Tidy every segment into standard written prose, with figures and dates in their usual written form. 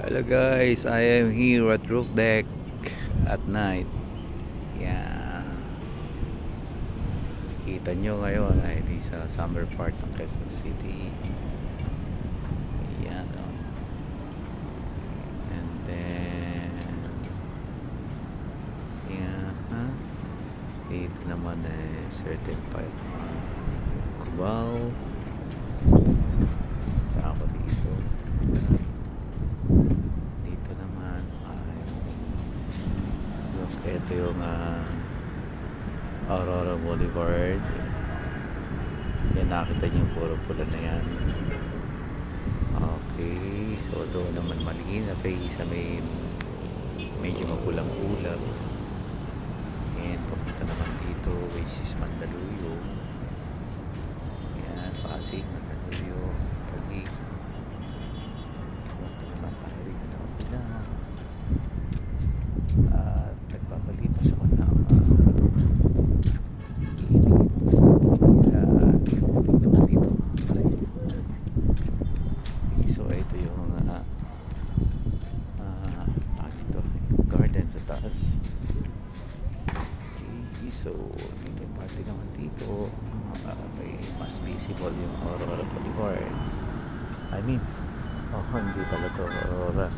Hello guys, I am here at roof deck at night. Yan. Kita nyo ngayon ay di sa summer part ng Quezon City. Yan oh. And then yan ha. Dito naman ay certain part Cubao. Tama dito. Ito yung Aurora Boulevard. Yan, nakita niyo puro pula na yan. Okay, so doon naman malinap ay isa may medyo mapulang ulap. And papunta naman dito which is Mandaluyong. Yan, Pasig, Mandaluyong, Taguig. Papunta naman tayo dito sa kapila. Nagpapalipas ako ng naman dito. So ito yung dito, garden sa taas. Okay, so dito parte naman dito may mas visible yung Aurora Boulevard. I mean, hindi pala to Aurora.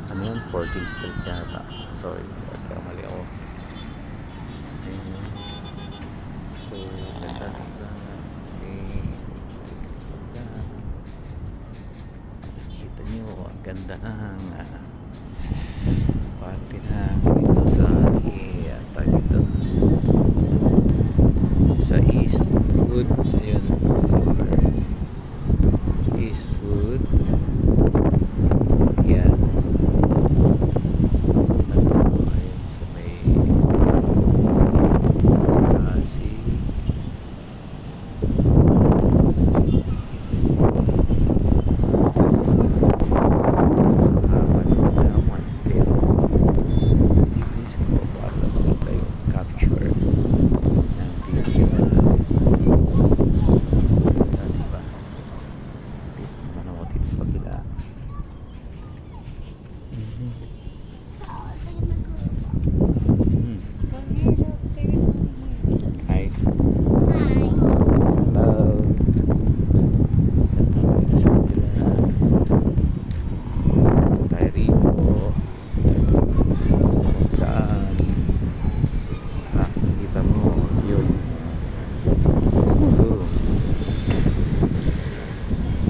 Ano yan? 14th Street yata. Sorry, nagkamali ako. Ayun. So, ganda. Okay. Kita nyo, ang ganda ng party na ito sa dito sa Eastwood. Ayun, somewhere Eastwood. Yan.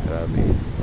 Grabe.